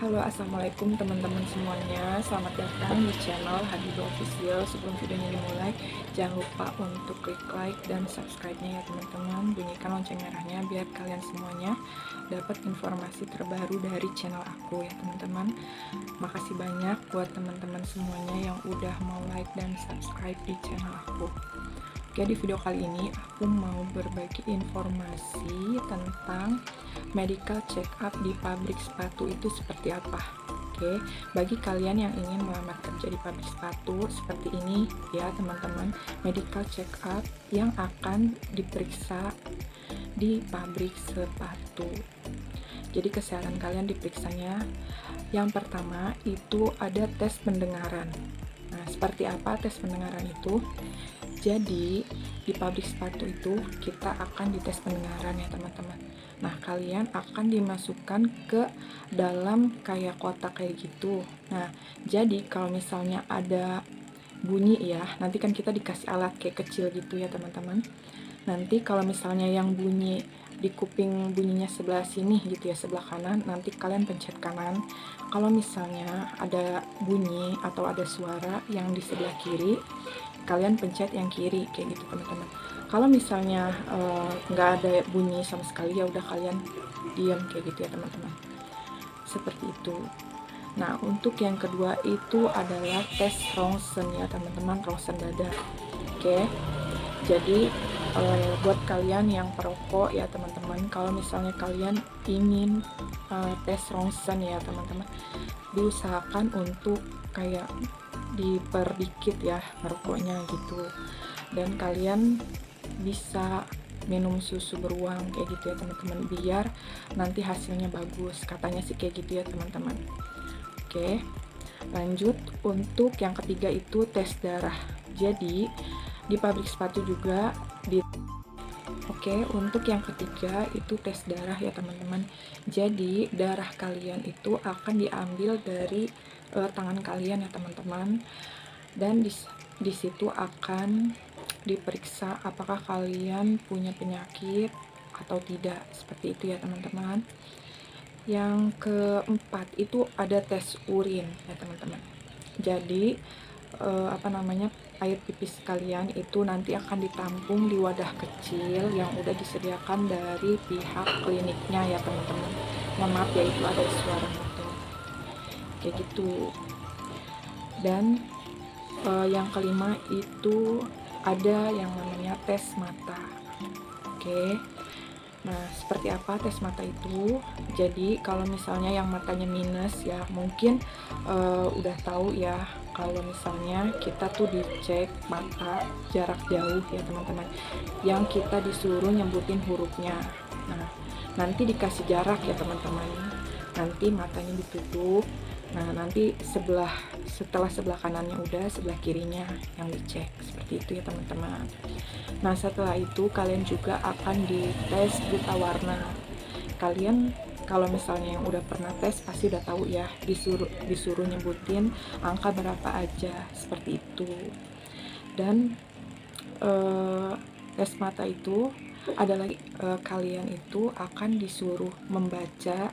Halo, assalamualaikum teman-teman semuanya. Selamat datang di channel Habibah Official. Sebelum videonya dimulai, jangan lupa untuk klik like dan subscribe-nya ya teman-teman. Bunyikan lonceng merahnya biar kalian semuanya dapat informasi terbaru dari channel aku ya teman-teman. Makasih banyak buat teman-teman semuanya yang udah mau like dan subscribe di channel aku. Oke, di video kali ini aku mau berbagi informasi tentang medical check up di pabrik sepatu itu seperti apa. Oke, bagi kalian yang ingin melamar kerja di pabrik sepatu seperti ini ya teman-teman, medical check up yang akan diperiksa di pabrik sepatu. Jadi kesehatan kalian diperiksanya. Yang pertama itu ada tes pendengaran. Nah, seperti apa tes pendengaran itu? Jadi di pabrik sepatu itu kita akan dites pendengaran ya teman-teman. Nah, kalian akan dimasukkan ke dalam kayak kotak kayak gitu. Nah, jadi kalau misalnya ada bunyi ya, nanti kan kita dikasih alat kayak kecil gitu ya teman-teman. Nanti kalau misalnya yang bunyi di kuping bunyinya sebelah sini gitu ya, sebelah kanan, nanti kalian pencet kanan. Kalau misalnya ada bunyi atau ada suara yang di sebelah kiri, kalian pencet yang kiri kayak gitu teman-teman. Kalau misalnya nggak ada bunyi sama sekali, ya udah kalian diam kayak gitu ya teman-teman, seperti itu. Nah, untuk yang kedua itu adalah tes ronsen ya teman-teman, ronsen dada. Oke, jadi buat kalian yang perokok ya teman-teman, kalau misalnya kalian ingin tes ronsen ya teman-teman, diusahakan untuk kayak diperdikit ya merokoknya gitu, dan kalian bisa minum susu beruang kayak gitu ya teman-teman, biar nanti hasilnya bagus, katanya sih kayak gitu ya teman-teman. Oke, lanjut untuk yang ketiga itu tes darah. Jadi di pabrik sepatu juga di Oke, untuk yang ketiga itu tes darah ya teman-teman. Jadi darah kalian itu akan diambil dari tangan kalian ya teman-teman, dan di situ akan diperiksa apakah kalian punya penyakit atau tidak, seperti itu ya teman-teman. Yang keempat itu ada tes urin ya teman-teman. Jadi air pipis kalian itu nanti akan ditampung di wadah kecil yang udah disediakan dari pihak kliniknya ya teman-teman. Mohon maaf ya, itu ada suara motor kayak gitu. Dan yang kelima itu ada yang namanya tes mata. Oke, nah seperti apa tes mata itu? Jadi kalau misalnya yang matanya minus ya, mungkin udah tahu ya, kalau misalnya kita tuh dicek mata jarak jauh ya teman-teman, yang kita disuruh nyebutin hurufnya. Nah, nanti dikasih jarak ya teman-teman, nanti matanya ditutup. Nah, nanti setelah sebelah kanannya udah, sebelah kirinya yang dicek, seperti itu ya teman-teman. Nah, setelah itu kalian juga akan dites buta warna. Kalian kalau misalnya yang udah pernah tes pasti udah tahu ya, disuruh nyebutin angka berapa aja, seperti itu. Dan tes mata itu adalah kalian itu akan disuruh membaca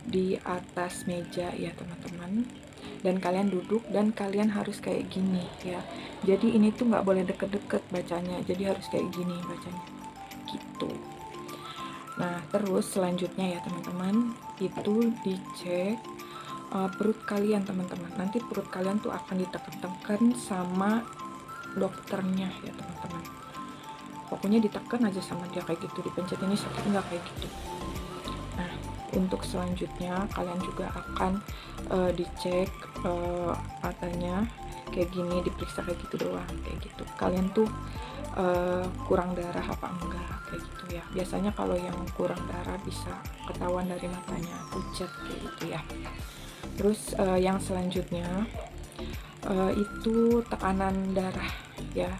di atas meja ya teman-teman, dan kalian duduk dan kalian harus kayak gini ya. Jadi ini tuh nggak boleh deket-deket bacanya, jadi harus kayak gini bacanya gitu. Nah, terus selanjutnya ya teman-teman, itu dicek perut kalian teman-teman. Nanti perut kalian tuh akan ditekan-tekan sama dokternya ya teman-teman. Pokoknya ditekan aja sama dia kayak gitu, dipencet ini sakit nggak kayak gitu. Nah, untuk selanjutnya kalian juga akan dicek matanya kayak gini, diperiksa kayak gitu doang, kayak gitu. Kalian tuh kurang darah apa enggak kayak gitu ya. Biasanya kalau yang kurang darah bisa ketahuan dari matanya pucat kayak gitu ya. Terus yang selanjutnya itu tekanan darah ya.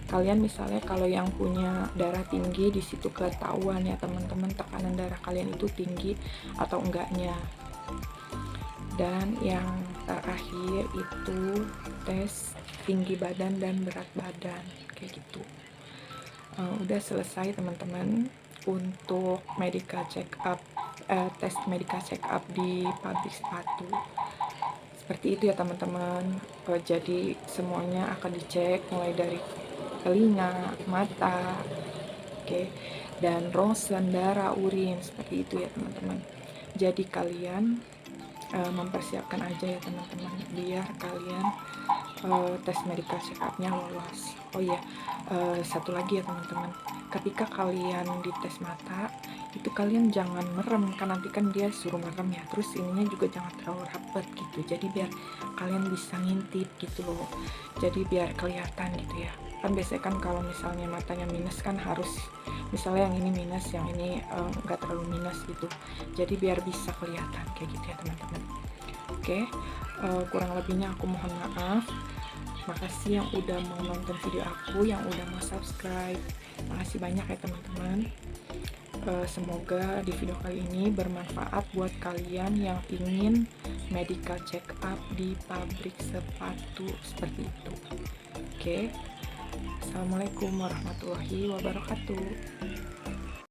Kalian misalnya kalau yang punya darah tinggi, di situ ketahuan ya teman-teman tekanan darah kalian itu tinggi atau enggaknya. Dan yang terakhir itu tes tinggi badan dan berat badan kayak gitu. Udah selesai teman-teman untuk medical check up tes medical check up di pabrik sepatu. Seperti itu ya teman-teman. Jadi semuanya akan dicek mulai dari telinga, mata, oke, dan ronsen, darah, urin, seperti itu ya teman-teman. Jadi kalian mempersiapkan aja ya teman-teman, biar kalian tes medical check up-nya lolos. Oh iya, satu lagi ya teman-teman, ketika kalian dites mata itu kalian jangan merem, kan nanti kan dia suruh merem ya, terus ininya juga jangan terlalu rapet gitu, jadi biar kalian bisa ngintip gitu loh, jadi biar kelihatan gitu ya. Kan biasanya kan kalau misalnya matanya minus kan harus, misalnya yang ini minus, yang ini nggak terlalu minus gitu, jadi biar bisa kelihatan kayak gitu ya teman-teman. Oke, kurang lebihnya aku mohon maaf. Makasih yang udah mau nonton video aku, yang udah mau subscribe. Makasih banyak ya teman-teman. Semoga di video kali ini bermanfaat buat kalian yang ingin medical check up di pabrik sepatu seperti itu. Oke. Assalamualaikum warahmatullahi wabarakatuh.